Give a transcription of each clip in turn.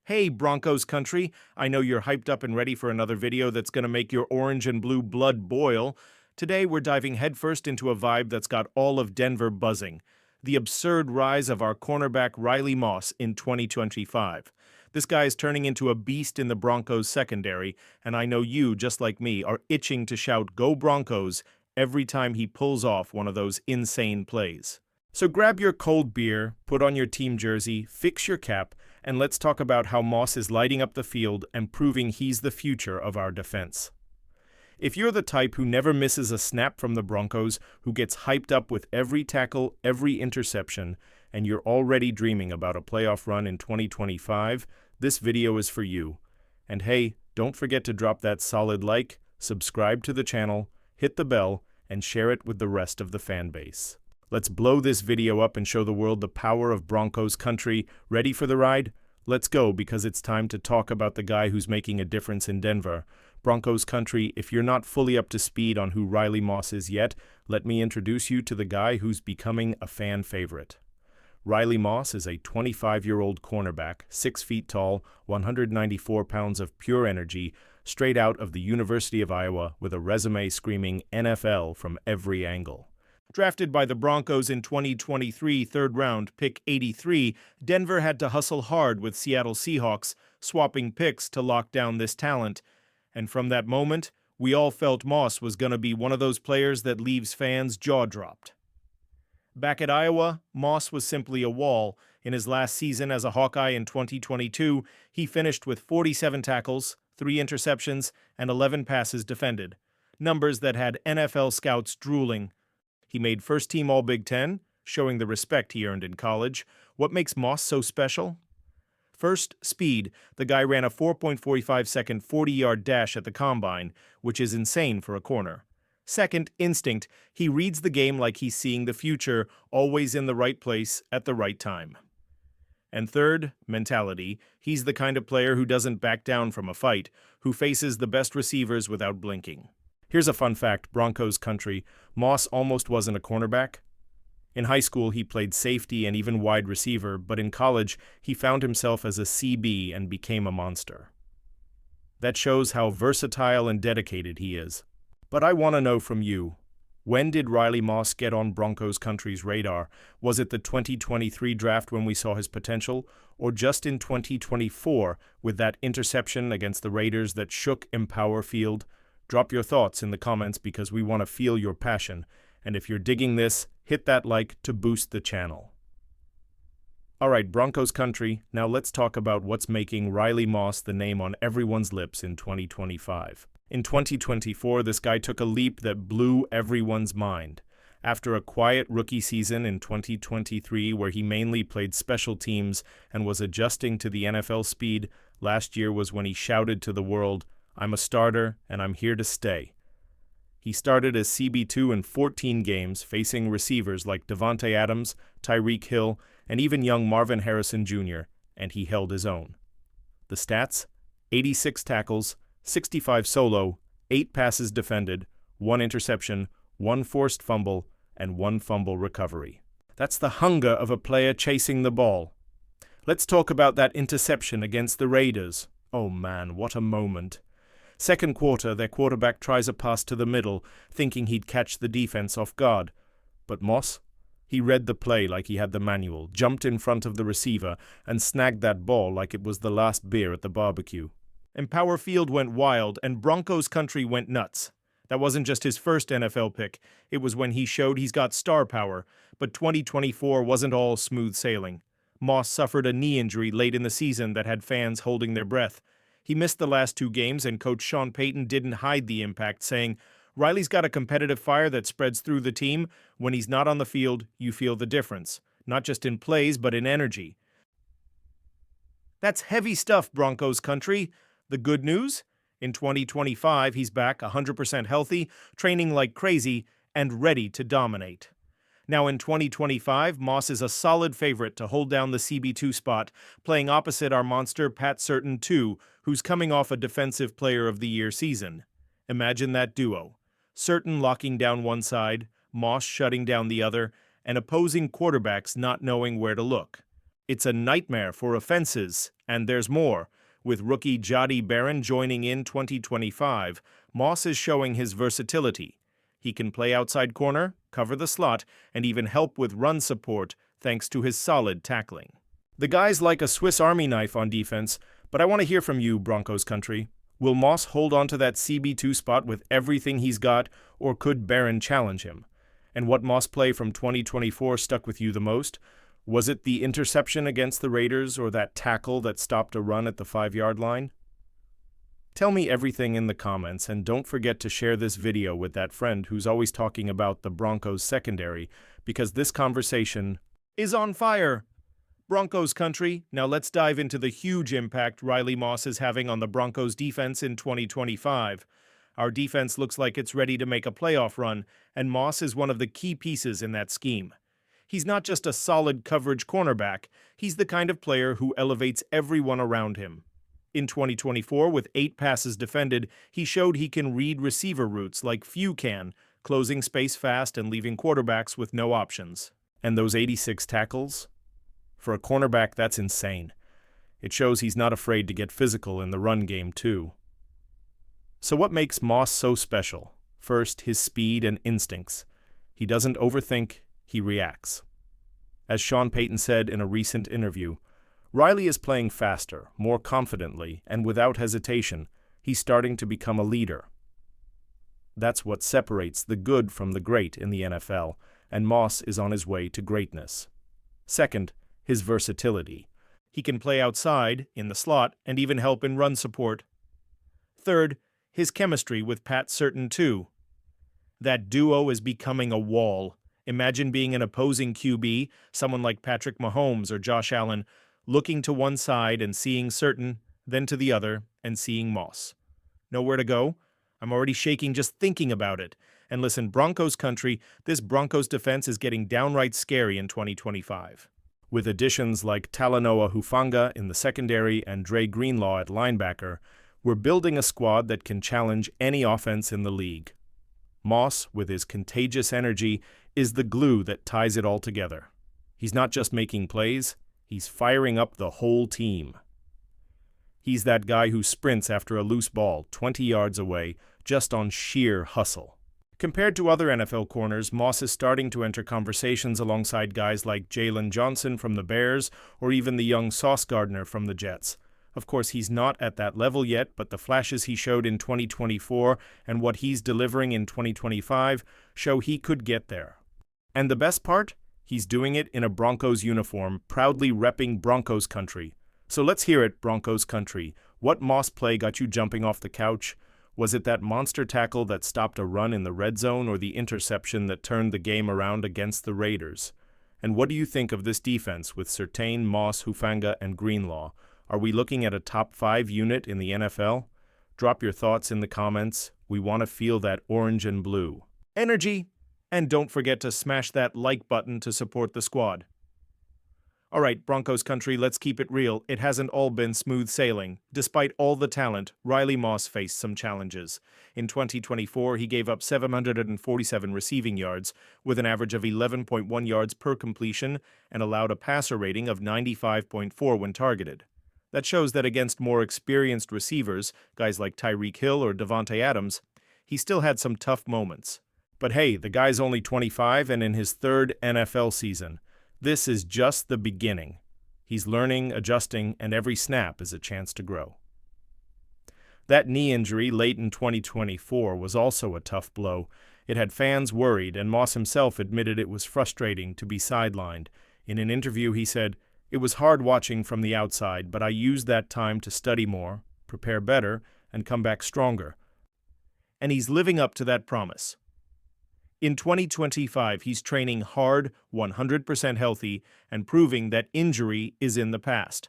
Hey, Broncos country, I know you're hyped up and ready for another video that's going to make your orange and blue blood boil. Today, we're diving headfirst into a vibe that's got all of Denver buzzing. The absurd rise of our cornerback Riley Moss in 2025. This guy is turning into a beast in the Broncos secondary, and I know you, just like me, are itching to shout "Go Broncos" every time he pulls off one of those insane plays. So grab your cold beer, put on your team jersey, fix your cap, and let's talk about how Moss is lighting up the field and proving he's the future of our defense. If you're the type who never misses a snap from the Broncos, who gets hyped up with every tackle, every interception, and you're already dreaming about a playoff run in 2025, this video is for you. And hey, don't forget to drop that solid like, subscribe to the channel, hit the bell, and share it with the rest of the fan base. Let's blow this video up and show the world the power of Broncos country. Ready for the ride? Let's go, because it's time to talk about the guy who's making a difference in Denver. Broncos country, if you're not fully up to speed on who Riley Moss is yet, let me introduce you to the guy who's becoming a fan favorite. Riley Moss is a 25-year-old cornerback, 6 feet tall, 194 pounds of pure energy, straight out of the University of Iowa with a resume screaming NFL from every angle. Drafted by the Broncos in 2023 third round, pick 83, Denver had to hustle hard with Seattle Seahawks, swapping picks to lock down this talent. And from that moment, we all felt Moss was going to be one of those players that leaves fans jaw-dropped. Back at Iowa, Moss was simply a wall. In his last season as a Hawkeye in 2022, he finished with 47 tackles, 3 interceptions, and 11 passes defended, numbers that had NFL scouts drooling. He made first-team All-Big Ten, showing the respect he earned in college. What makes Moss so special? First, speed. The guy ran a 4.45-second 40-yard dash at the combine, which is insane for a corner. Second, instinct. He reads the game like he's seeing the future, always in the right place at the right time. And third, mentality. He's the kind of player who doesn't back down from a fight, who faces the best receivers without blinking. Here's a fun fact, Broncos country. Moss almost wasn't a cornerback. In high school, he played safety and even wide receiver, but in college, he found himself as a CB and became a monster. That shows how versatile and dedicated he is. But I want to know from you, when did Riley Moss get on Broncos country's radar? Was it the 2023 draft when we saw his potential, or just in 2024 with that interception against the Raiders that shook Empower Field? Drop your thoughts in the comments because we want to feel your passion. And if you're digging this, hit that like to boost the channel. Alright, Broncos country, now let's talk about what's making Riley Moss the name on everyone's lips in 2025. In 2024, this guy took a leap that blew everyone's mind. After a quiet rookie season in 2023 where he mainly played special teams and was adjusting to the NFL speed, last year was when he shouted to the world, "I'm a starter, and I'm here to stay." He started as CB2 in 14 games, facing receivers like Devontae Adams, Tyreek Hill, and even young Marvin Harrison Jr., and he held his own. The stats? 86 tackles, 65 solo, 8 passes defended, 1 interception, 1 forced fumble, and 1 fumble recovery. That's the hunger of a player chasing the ball. Let's talk about that interception against the Raiders. Oh man, what a moment. Second quarter, their quarterback tries a pass to the middle, thinking he'd catch the defense off guard. But Moss? He read the play like he had the manual, jumped in front of the receiver, and snagged that ball like it was the last beer at the barbecue. Empower Field went wild, and Broncos country went nuts. That wasn't just his first NFL pick. It was when he showed he's got star power. But 2024 wasn't all smooth sailing. Moss suffered a knee injury late in the season that had fans holding their breath. He missed the last 2 games, and coach Sean Payton didn't hide the impact, saying, "Riley's got a competitive fire that spreads through the team. When he's not on the field, you feel the difference. Not just in plays, but in energy." That's heavy stuff, Broncos country. The good news? In 2025, he's back 100% healthy, training like crazy, and ready to dominate. Now in 2025, Moss is a solid favorite to hold down the CB2 spot, playing opposite our monster Pat Bowlen Trust, who's coming off a Defensive Player of the Year season. Imagine that duo. Bowlen locking down one side, Moss shutting down the other, and opposing quarterbacks not knowing where to look. It's a nightmare for offenses And there's more. With rookie Jahdy Barron joining in 2025, Moss is showing his versatility. He can play outside corner, cover the slot, and even help with run support thanks to his solid tackling. The guy's like a Swiss Army knife on defense, but I want to hear from you, Broncos country. Will Moss hold on to that CB2 spot with everything he's got, or could Barron challenge him? And what Moss play from 2024 stuck with you the most? Was it the interception against the Raiders or that tackle that stopped a run at the 5-yard line? Tell me everything in the comments, and don't forget to share this video with that friend who's always talking about the Broncos secondary, because this conversation is on fire. Broncos country, now let's dive into the huge impact Riley Moss is having on the Broncos defense in 2025. Our defense looks like it's ready to make a playoff run, and Moss is one of the key pieces in that scheme. He's not just a solid coverage cornerback, he's the kind of player who elevates everyone around him. In 2024, with 8 passes defended, he showed he can read receiver routes like few can, closing space fast and leaving quarterbacks with no options. And those 86 tackles? For a cornerback, that's insane. It shows he's not afraid to get physical in the run game, too. So what makes Moss so special? First, his speed and instincts. He doesn't overthink, he reacts. As Sean Payton said in a recent interview, Riley is playing faster, more confidently, and without hesitation. He's starting to become a leader. That's what separates the good from the great in the NFL, and Moss is on his way to greatness. Second, his versatility. He can play outside, in the slot, and even help in run support. Third, his chemistry with Pat Bowlen too. That duo is becoming a wall. Imagine being an opposing QB, someone like Patrick Mahomes or Josh Allen, looking to one side and seeing Bowlen, then to the other and seeing Moss. Nowhere to go? I'm already shaking just thinking about it. And listen, Broncos country, this Broncos defense is getting downright scary in 2025. With additions like Talanoa Hufanga in the secondary and Dre Greenlaw at linebacker, we're building a squad that can challenge any offense in the league. Moss, with his contagious energy, is the glue that ties it all together. He's not just making plays, he's firing up the whole team. He's that guy who sprints after a loose ball 20 yards away just on sheer hustle. Compared to other NFL corners, Moss is starting to enter conversations alongside guys like Jalen Johnson from the Bears or even the young Sauce Gardner from the Jets. Of course, he's not at that level yet, but the flashes he showed in 2024 and what he's delivering in 2025 show he could get there. And the best part? He's doing it in a Broncos uniform, proudly repping Broncos country. So let's hear it, Broncos country. What Moss play got you jumping off the couch? Was it that monster tackle that stopped a run in the red zone or the interception that turned the game around against the Raiders? And what do you think of this defense with Surtain, Moss, Hufanga, and Greenlaw? Are we looking at a top 5 unit in the NFL? Drop your thoughts in the comments. We want to feel that orange and blue energy. And don't forget to smash that like button to support the squad. All right, Broncos country, let's keep it real. It hasn't all been smooth sailing. Despite all the talent, Riley Moss faced some challenges. In 2024, he gave up 747 receiving yards, with an average of 11.1 yards per completion, and allowed a passer rating of 95.4 when targeted. That shows that against more experienced receivers, guys like Tyreek Hill or Devontae Adams, he still had some tough moments. But hey, the guy's only 25 and in his 3rd NFL season. This is just the beginning. He's learning, adjusting, and every snap is a chance to grow. That knee injury late in 2024 was also a tough blow. It had fans worried, and Moss himself admitted it was frustrating to be sidelined. In an interview, he said, "It was hard watching from the outside, but I used that time to study more, prepare better, and come back stronger." And he's living up to that promise. In 2025, he's training hard, 100% healthy, and proving that injury is in the past.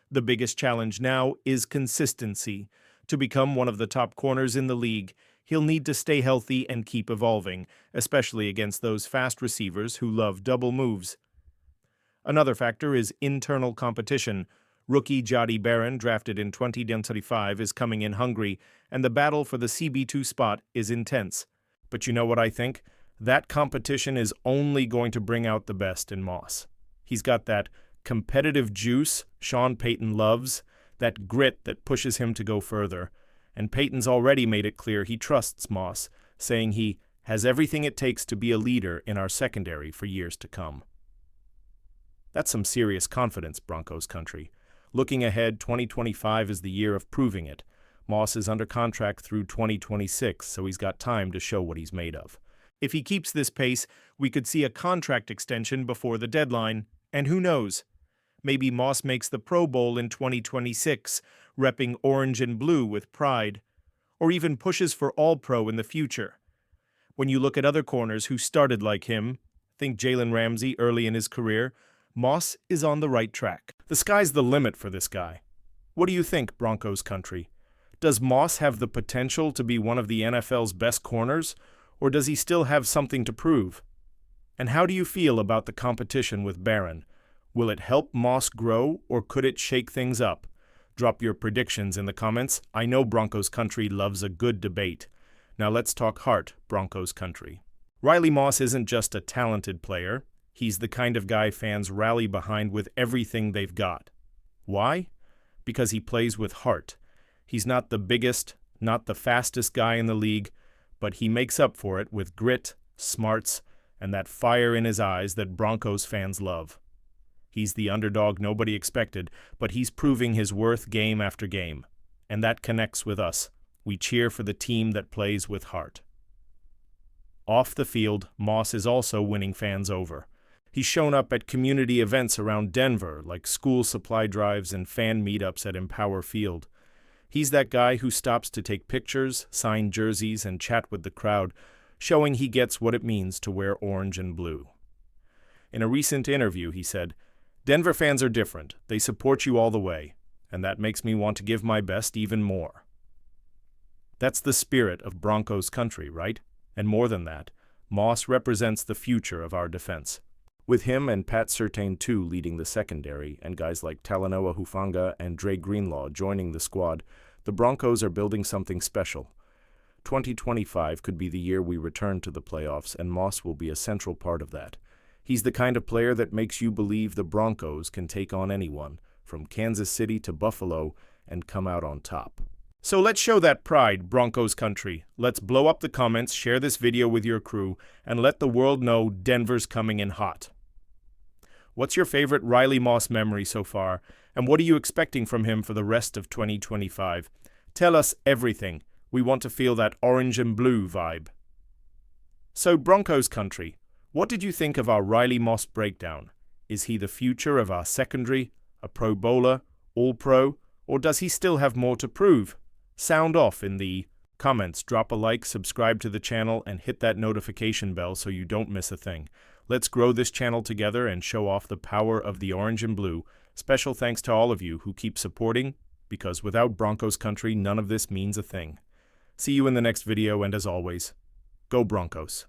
The biggest challenge now is consistency. To become one of the top corners in the league, he'll need to stay healthy and keep evolving, especially against those fast receivers who love double moves. Another factor is internal competition. Rookie Jahdy Barron, drafted in 2025, is coming in hungry, and the battle for the CB2 spot is intense. But you know what I think? That competition is only going to bring out the best in Moss. He's got that competitive juice Sean Payton loves, that grit that pushes him to go further. And Payton's already made it clear he trusts Moss, saying he has everything it takes to be a leader in our secondary for years to come. That's some serious confidence, Broncos country. Looking ahead, 2025 is the year of proving it. Moss is under contract through 2026, so he's got time to show what he's made of. If he keeps this pace, we could see a contract extension before the deadline. And who knows? Maybe Moss makes the Pro Bowl in 2026, repping orange and blue with pride. Or even pushes for All-Pro in the future. When you look at other corners who started like him, think Jalen Ramsey early in his career, Moss is on the right track. The sky's the limit for this guy. What do you think, Broncos country? Does Moss have the potential to be one of the NFL's best corners, or does he still have something to prove? And how do you feel about the competition with Barron? Will it help Moss grow, or could it shake things up? Drop your predictions in the comments. I know Broncos country loves a good debate. Now let's talk heart, Broncos country. Riley Moss isn't just a talented player. He's the kind of guy fans rally behind with everything they've got. Why? Because he plays with heart. He's not the biggest, not the fastest guy in the league, but he makes up for it with grit, smarts, and that fire in his eyes that Broncos fans love. He's the underdog nobody expected, but he's proving his worth game after game. And that connects with us. We cheer for the team that plays with heart. Off the field, Moss is also winning fans over. He's shown up at community events around Denver, like school supply drives and fan meetups at Empower Field. He's that guy who stops to take pictures, sign jerseys, and chat with the crowd, showing he gets what it means to wear orange and blue. In a recent interview, he said, "Denver fans are different. They support you all the way, and that makes me want to give my best even more." That's the spirit of Broncos country, right? And more than that, Moss represents the future of our defense. With him and Pat Surtain too leading the secondary, and guys like Talanoa Hufanga and Dre Greenlaw joining the squad, the Broncos are building something special. 2025 could be the year we return to the playoffs, and Moss will be a central part of that. He's the kind of player that makes you believe the Broncos can take on anyone, from Kansas City to Buffalo, and come out on top. So let's show that pride, Broncos country. Let's blow up the comments, share this video with your crew, and let the world know Denver's coming in hot. What's your favorite Riley Moss memory so far, and what are you expecting from him for the rest of 2025? Tell us everything. We want to feel that orange and blue vibe. So, Broncos country, what did you think of our Riley Moss breakdown? Is he the future of our secondary, a Pro Bowler, All-Pro, or does he still have more to prove? Sound off in the comments, drop a like, subscribe to the channel, and hit that notification bell so you don't miss a thing. Let's grow this channel together and show off the power of the orange and blue. Special thanks to all of you who keep supporting, because without Broncos country, none of this means a thing. See you in the next video, and as always, go Broncos.